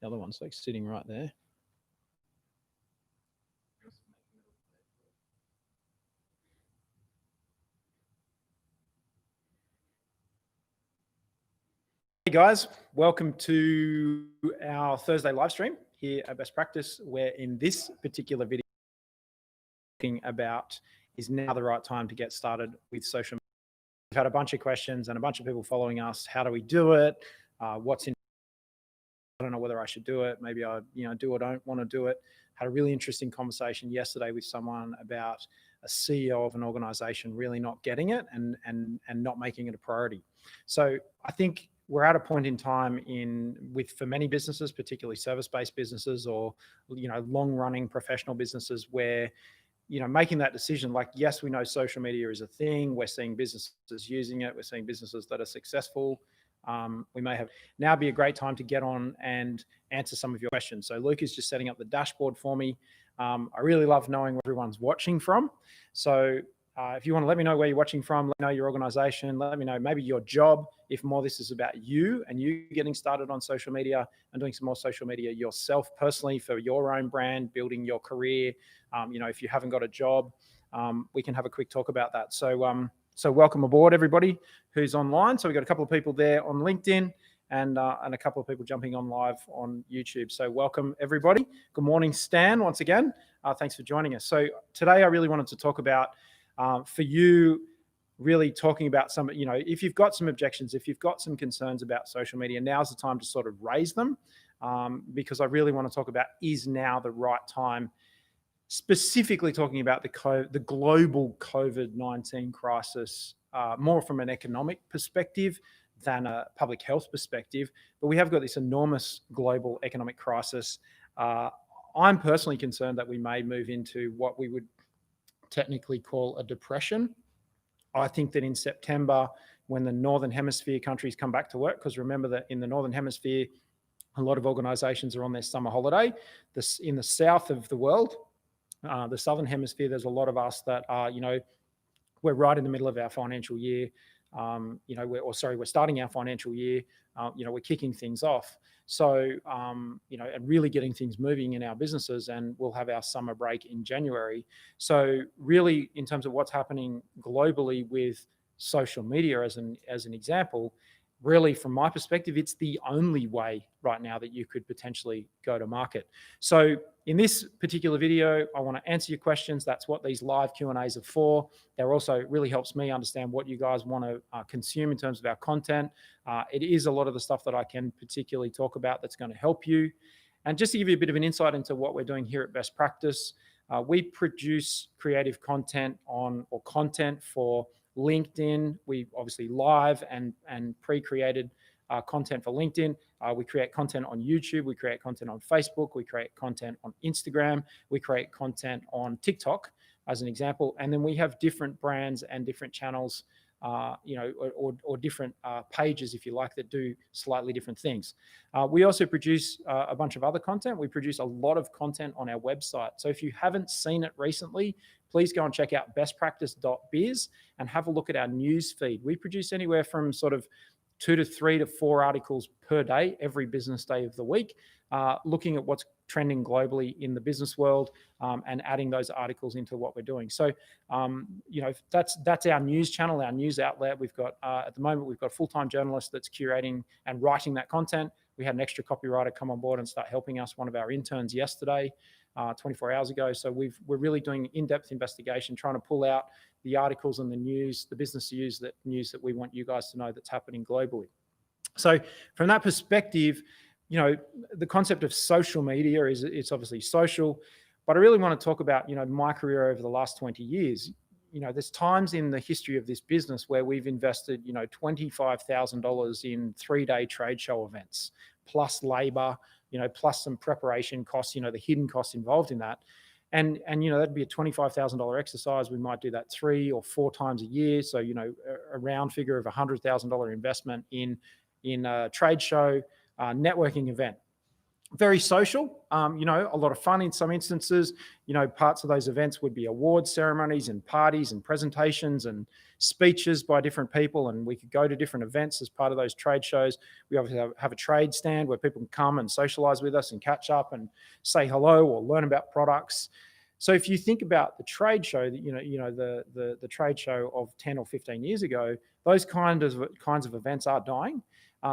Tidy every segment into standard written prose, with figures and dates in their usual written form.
The other one's like sitting right there. Hey guys, welcome to our Thursday live stream here at Best Practice, where in this particular video, talking about is now the right time to get started with social media. We've had a bunch of questions and a bunch of people following us. How do we do it? What's in? I don't know whether I should do it. Maybe I, do or don't want to do it. Had a really interesting conversation yesterday with someone about a CEO of an organization really not getting it and not making it a priority. So I think we're at a point in time for many businesses, particularly service-based businesses or, long-running professional businesses where, making that decision, like, yes, we know social media is a thing. We're seeing businesses using it. We're seeing businesses that are successful. We may have now be a great time to get on and answer some of your questions. So Luke is just setting up the dashboard for me. I really love knowing where everyone's watching from. So if you want to let me know where you're watching from, let me know your organization, let me know maybe your job, if more this is about you and you getting started on social media and doing some more social media yourself personally for your own brand, building your career. If you haven't got a job, we can have a quick talk about that. So welcome aboard, everybody who's online. So we've got a couple of people there on LinkedIn and a couple of people jumping on live on YouTube. So welcome, everybody. Good morning, Stan, once again. Thanks for joining us. So today I really wanted to talk about, for you, really talking about some, if you've got some objections, if you've got some concerns about social media, now's the time to sort of raise them, because I really want to talk about, is now the right time, specifically talking about the global COVID-19 crisis, more from an economic perspective than a public health perspective. But we have got this enormous global economic crisis. I'm personally concerned that we may move into what we would technically call a depression. I think that in September, when the Northern Hemisphere countries come back to work, because remember that in the Northern Hemisphere, a lot of organizations are on their summer holiday. In the south of the world, the Southern Hemisphere, there's a lot of us that are, we're right in the middle of our financial year. We're starting our financial year. We're kicking things off. So, and really getting things moving in our businesses, and we'll have our summer break in January. So really, in terms of what's happening globally with social media as an example, really, from my perspective, it's the only way right now that you could potentially go to market. So in this particular video, I want to answer your questions. That's what these live Q&As are for. They're also really helps me understand what you guys want to consume in terms of our content. It is a lot of the stuff that I can particularly talk about that's going to help you. And just to give you a bit of an insight into what we're doing here at Best Practice, we produce creative content content for LinkedIn. We obviously live and pre-created content for LinkedIn. We create content on YouTube. We create content on Facebook. We create content on Instagram. We create content on TikTok, as an example. And then we have different brands and different channels, or different pages, if you like, that do slightly different things. We also produce a bunch of other content. We produce a lot of content on our website. So if you haven't seen it recently, please go and check out bestpractice.biz and have a look at our news feed. We produce anywhere from sort of 2 to 3 to 4 articles per day, every business day of the week, looking at what's trending globally in the business world, and adding those articles into what we're doing. So, that's our news channel, our news outlet. We've got, at the moment, we've got a full-time journalist that's curating and writing that content. We had an extra copywriter come on board and start helping us, one of our interns yesterday, 24 hours ago. So we're really doing in-depth investigation, trying to pull out the articles and the news, the business news that we want you guys to know that's happening globally. So from that perspective, the concept of social media it's obviously social, but I really want to talk about, my career over the last 20 years. There's times in the history of this business where we've invested, $25,000 in 3-day trade show events, plus labor, plus some preparation costs, the hidden costs involved in that. And that'd be a $25,000 exercise. We might do that 3 or 4 times a year. So, a round figure of $100,000 investment in a trade show, networking event. Very social, a lot of fun in some instances. Parts of those events would be award ceremonies and parties and presentations and speeches by different people. And we could go to different events as part of those trade shows. We obviously have a trade stand where people can come and socialize with us and catch up and say hello or learn about products. So if you think about the trade show, the trade show of 10 or 15 years ago, those kinds of events are dying.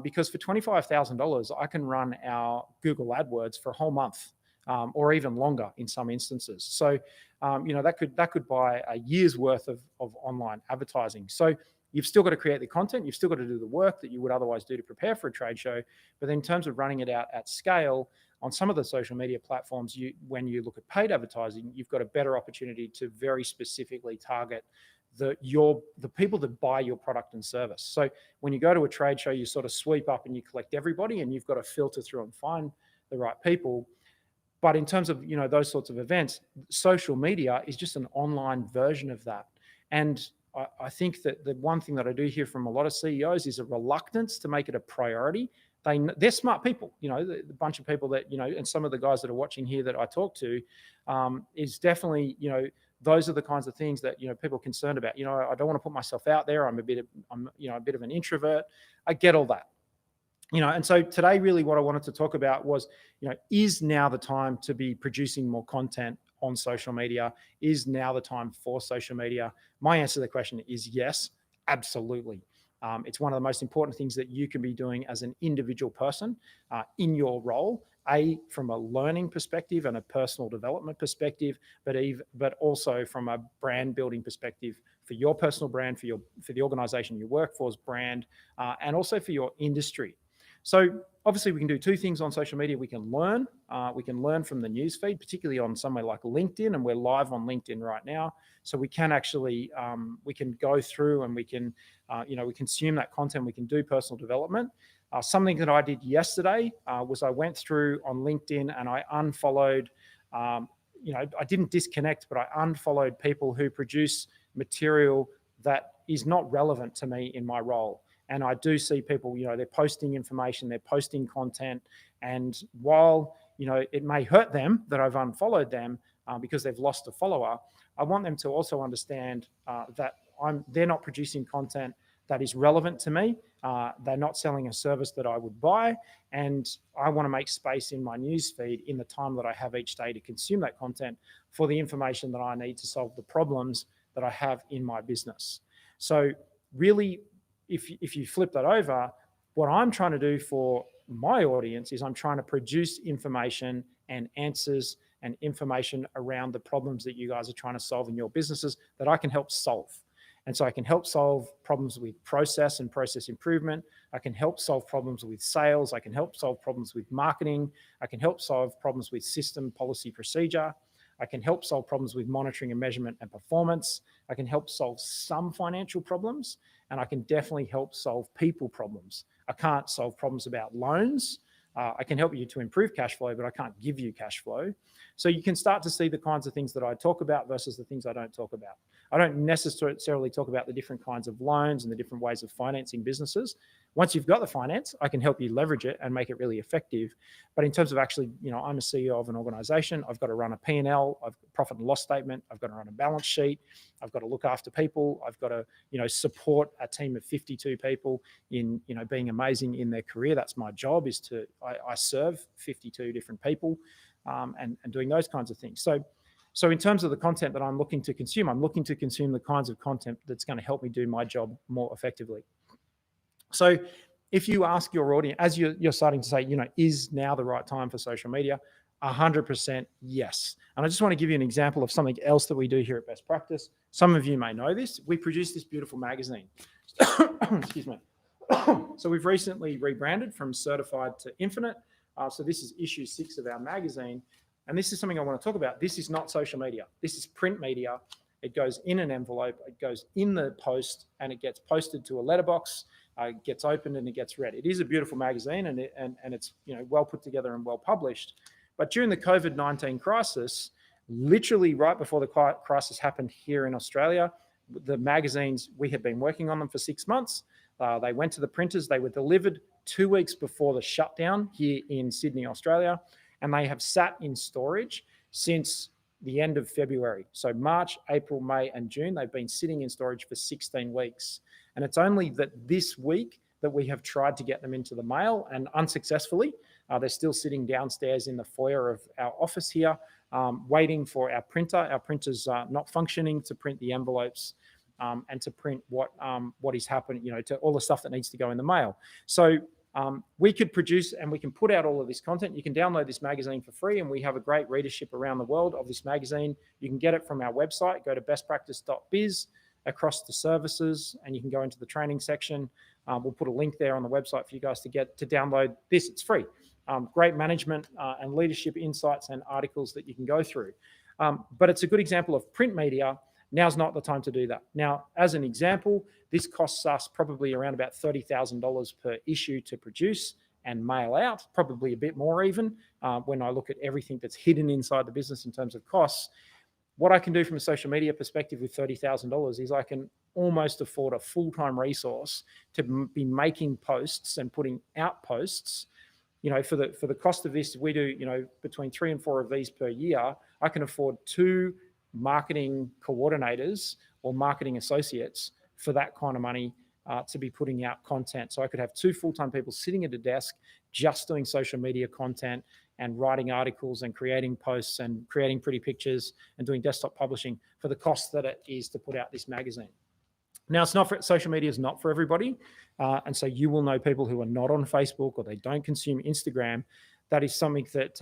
Because for $25,000, I can run our Google AdWords for a whole month, or even longer in some instances. So, that could buy a year's worth of online advertising. So you've still got to create the content, you've still got to do the work that you would otherwise do to prepare for a trade show. But in terms of running it out at scale on some of the social media platforms, when you look at paid advertising, you've got a better opportunity to very specifically target the people that buy your product and service. So when you go to a trade show, you sort of sweep up and you collect everybody, and you've got to filter through and find the right people. But in terms of those sorts of events, social media is just an online version of that. And I think that the one thing that I do hear from a lot of CEOs is a reluctance to make it a priority. They're smart people, the bunch of people that, and some of the guys that are watching here that I talk to, is definitely, those are the kinds of things that people are concerned about. I don't want to put myself out there. I'm a bit of an introvert. I get all that. And so today, really, what I wanted to talk about was, is now the time to be producing more content on social media? Is now the time for social media? My answer to the question is yes, absolutely. It's one of the most important things that you can be doing as an individual person in your role, from a learning perspective and a personal development perspective, but also from a brand building perspective for your personal brand, for the organization you work for's brand, and also for your industry. So obviously we can do two things on social media. We can learn from the newsfeed, particularly on somewhere like LinkedIn, and we're live on LinkedIn right now. So we can actually, we can go through and we can, we consume that content, we can do personal development. Something that I did yesterday was I went through on LinkedIn and I unfollowed, I didn't disconnect, but I unfollowed people who produce material that is not relevant to me in my role. And I do see people, they're posting information, they're posting content. And while, it may hurt them that I've unfollowed them because they've lost a follower, I want them to also understand that they're not producing content that is relevant to me. They're not selling a service that I would buy. And I want to make space in my newsfeed in the time that I have each day to consume that content for the information that I need to solve the problems that I have in my business. So really, if you flip that over, what I'm trying to do for my audience is I'm trying to produce information and answers and information around the problems that you guys are trying to solve in your businesses that I can help solve. And so I can help solve problems with process and process improvement. I can help solve problems with sales. I can help solve problems with marketing. I can help solve problems with system, policy, procedure. I can help solve problems with monitoring and measurement and performance. I can help solve some financial problems, and I can definitely help solve people problems. I can't solve problems about loans. I can help you to improve cash flow, but I can't give you cash flow. So you can start to see the kinds of things that I talk about versus the things I don't talk about. I don't necessarily talk about the different kinds of loans and the different ways of financing businesses. Once you've got the finance, I can help you leverage it and make it really effective. But in terms of actually, I'm a CEO of an organization. I've got to run a P&L, I've got a profit and loss statement. I've got to run a balance sheet. I've got to look after people. I've got to, support a team of 52 people in, being amazing in their career. That's my job, is I serve 52 different people and doing those kinds of things. So in terms of the content that I'm looking to consume, I'm looking to consume the kinds of content that's going to help me do my job more effectively. So if you ask your audience, as you're starting to say, is now the right time for social media? 100% yes. And I just want to give you an example of something else that we do here at Best Practice. Some of you may know this. We produce this beautiful magazine. Excuse me. So we've recently rebranded from Certified to Infinite. So this is issue 6 of our magazine. And this is something I want to talk about. This is not social media. This is print media. It goes in an envelope. It goes in the post, and it gets posted to a letterbox. It gets opened and it gets read. It is a beautiful magazine, and it's well put together and well published. But during the COVID-19 crisis, literally right before the crisis happened here in Australia, the magazines, we had been working on them for 6 months. They went to the printers. They were delivered 2 weeks before the shutdown here in Sydney, Australia, and they have sat in storage since the end of February. So March, April, May, and June, they've been sitting in storage for 16 weeks. And it's only that this week that we have tried to get them into the mail, and unsuccessfully. They're still sitting downstairs in the foyer of our office here, waiting for our printer. Our printer's not functioning to print the envelopes and to print what is happening, to all the stuff that needs to go in the mail. So we could produce and we can put out all of this content. You can download this magazine for free, and we have a great readership around the world of this magazine. You can get it from our website. Go to bestpractice.biz, across the services, and you can go into the training section. We'll put a link there on the website for you guys to download this. It's free. Great management and leadership insights and articles that you can go through. But it's a good example of print media. Now's not the time to do that. Now, as an example, this costs us probably around about $30,000 per issue to produce and mail out, probably a bit more even, when I look at everything that's hidden inside the business in terms of costs. What I can do from a social media perspective with $30,000 is I can almost afford a full-time resource to be making posts and putting out posts. For the cost of this, we do, between 3 and 4 of these per year. I can afford 2 marketing coordinators or marketing associates for that kind of money to be putting out content. So I could have 2 full-time people sitting at a desk just doing social media content and writing articles and creating posts and creating pretty pictures and doing desktop publishing for the cost that it is to put out this magazine. Now, social media is not for everybody. And so you will know people who are not on Facebook or they don't consume Instagram. That is something that,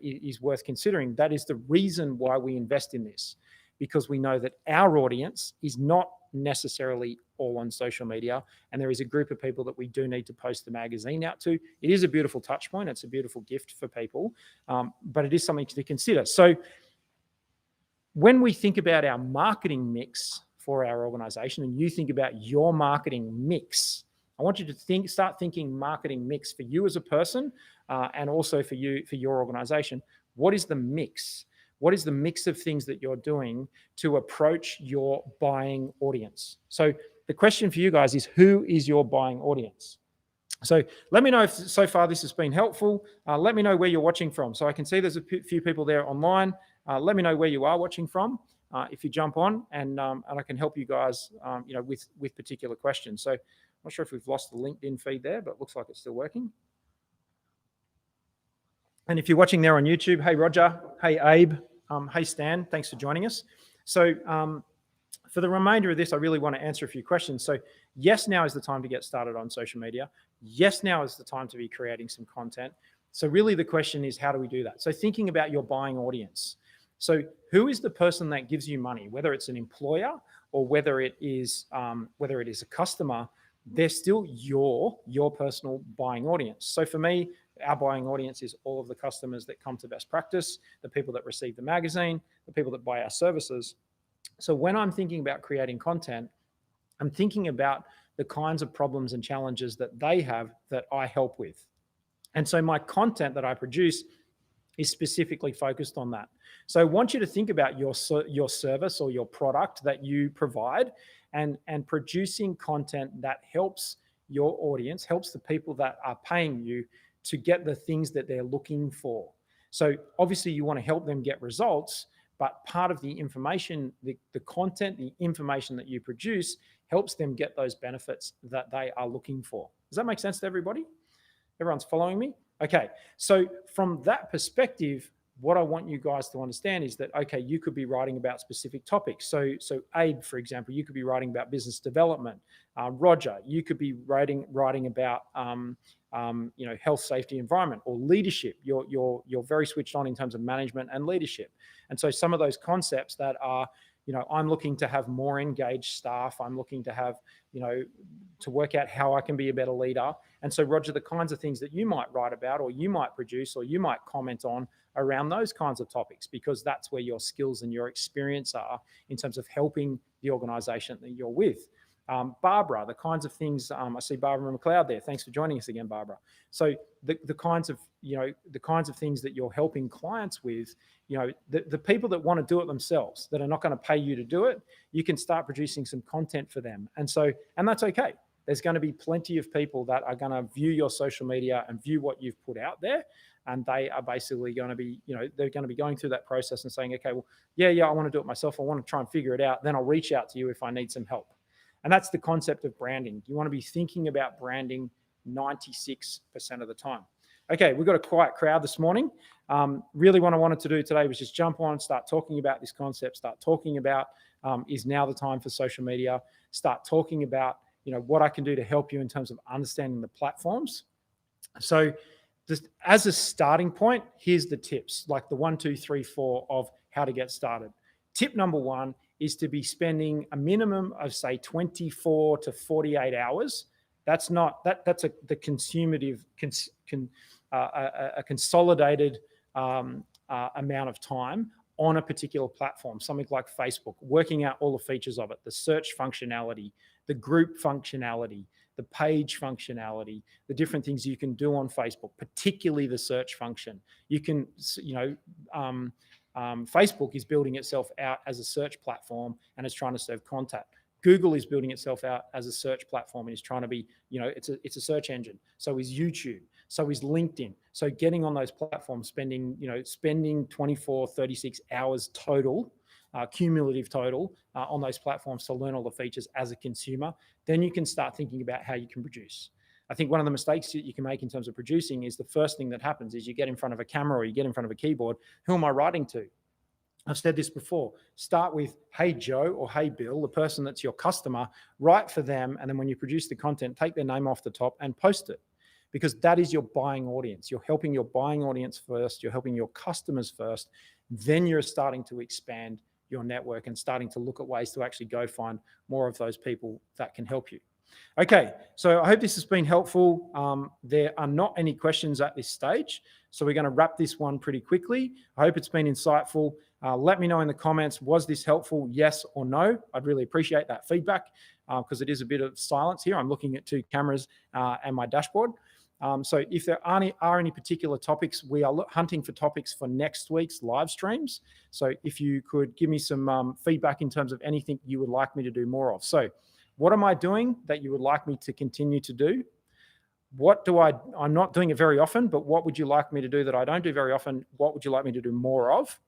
is worth considering. That is the reason why we invest in this, because we know that our audience is not necessarily all on social media, and there is a group of people that we do need to post the magazine out to. It is a beautiful touch point. It's a beautiful gift for people, but it is something to consider. So when we think about our marketing mix for our organization, and you think about your marketing mix, I want you to start thinking marketing mix for you as a person, and also for your organization. What is the mix? What is the mix of things that you're doing to approach your buying audience? So the question for you guys is, who is your buying audience? So let me know if so far this has been helpful. Let me know where you're watching from. So I can see there's a few people there online. Let me know where you are watching from if you jump on, and I can help you guys, with particular questions. So I'm not sure if we've lost the LinkedIn feed there, but it looks like it's still working. And if you're watching there on YouTube, hey Roger, hey Abe, hey Stan, thanks for joining us. So for the remainder of this, I really want to answer a few questions. So yes, now is the time to get started on social media. Yes, now is the time to be creating some content. So really the question is, how do we do that? So thinking about your buying audience. So who is the person that gives you money, whether it's an employer or whether it is a customer? They're still your personal buying audience. So for me, our buying audience is all of the customers that come to Best Practice, the people that receive the magazine, the people that buy our services. So when I'm thinking about creating content, I'm thinking about the kinds of problems and challenges that they have that I help with. And so my content that I produce is specifically focused on that. So I want you to think about your service or your product that you provide, and producing content that helps your audience, helps the people that are paying you to get the things that they're looking for. So obviously you want to help them get results, but part of the information, the content, the information that you produce helps them get those benefits that they are looking for. Does that make sense to everybody? Everyone's following me? Okay, so from that perspective, what I want you guys to understand is that, okay, you could be writing about specific topics. So Abe, for example, you could be writing about business development. Roger, you could be writing about health, safety, environment, or leadership. You're very switched on in terms of management and leadership. And so some of those concepts that are, I'm looking to have more engaged staff. I'm looking to have, to work out how I can be a better leader. And so, Roger, the kinds of things that you might write about, or you might produce, or you might comment on around those kinds of topics, because that's where your skills and your experience are in terms of helping the organization that you're with. Barbara, the kinds of things, I see Barbara McLeod there. Thanks for joining us again, Barbara. So the kinds of things that you're helping clients with, the people that want to do it themselves, that are not going to pay you to do it, you can start producing some content for them. And that's okay. There's going to be plenty of people that are going to view your social media and view what you've put out there. And they are basically going to be, they're going to be going through that process and saying, okay, well, yeah, I want to do it myself. I want to try and figure it out. Then I'll reach out to you if I need some help. And that's the concept of branding. You want to be thinking about branding 96% of the time. Okay, we've got a quiet crowd this morning. Really what I wanted to do today was just jump on, start talking about this concept, start talking about is now the time for social media, start talking about, what I can do to help you in terms of understanding the platforms. So just as a starting point, here's the tips, like the 1, 2, 3, 4 of how to get started. Tip number 1 is to be spending a minimum of, say, 24 to 48 hours. That's not that's the consolidated amount of time on a particular platform, something like Facebook, working out all the features of it, the search functionality, the group functionality, the page functionality, the different things you can do on Facebook, particularly the search function. You can, Facebook is building itself out as a search platform and is trying to serve content. Google is building itself out as a search platform and is trying to be, it's a search engine. So is YouTube. So is LinkedIn. So getting on those platforms, spending 24, 36 hours total, cumulative total on those platforms to learn all the features as a consumer, then you can start thinking about how you can produce. I think one of the mistakes that you can make in terms of producing is the first thing that happens is you get in front of a camera or you get in front of a keyboard. Who am I writing to? I've said this before. Start with, hey, Joe, or hey, Bill, the person that's your customer, write for them. And then when you produce the content, take their name off the top and post it, because that is your buying audience. You're helping your buying audience first. You're helping your customers first. Then you're starting to expand your network and starting to look at ways to actually go find more of those people that can help you. Okay, so I hope this has been helpful. There are not any questions at this stage, so we're going to wrap this one pretty quickly. I hope it's been insightful. Let me know in the comments, was this helpful, yes or no? I'd really appreciate that feedback because it is a bit of silence here. I'm looking at 2 cameras and my dashboard. So if there are any particular topics, we are hunting for topics for next week's live streams. So if you could give me some feedback in terms of anything you would like me to do more of. So what am I doing that you would like me to continue to do? I'm not doing it very often, but what would you like me to do that I don't do very often? What would you like me to do more of?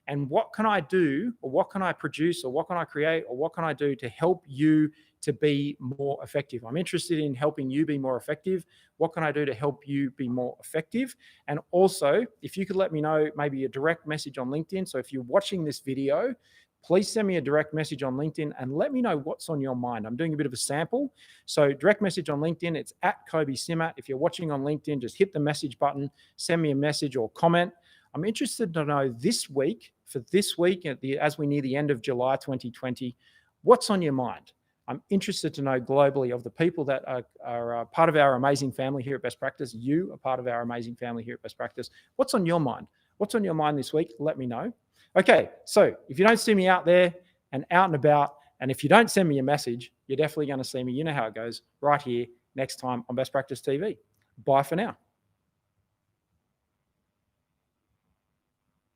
And what can I do, or what can I produce, or what can I create, or what can I do to help you to be more effective? I'm interested in helping you be more effective. What can I do to help you be more effective? And also, if you could let me know, maybe a direct message on LinkedIn. So if you're watching this video, please send me a direct message on LinkedIn and let me know what's on your mind. I'm doing a bit of a sample. So direct message on LinkedIn, it's @KobeSimat. If you're watching on LinkedIn, just hit the message button, send me a message or comment. I'm interested to know this week, as we near the end of July 2020, what's on your mind? I'm interested to know globally of the people that are part of our amazing family here at Best Practice. You are part of our amazing family here at Best Practice. What's on your mind? What's on your mind this week? Let me know. Okay, so if you don't see me out there and out and about, and if you don't send me a message, you're definitely going to see me, you know how it goes, right here next time on Best Practice TV. Bye for now.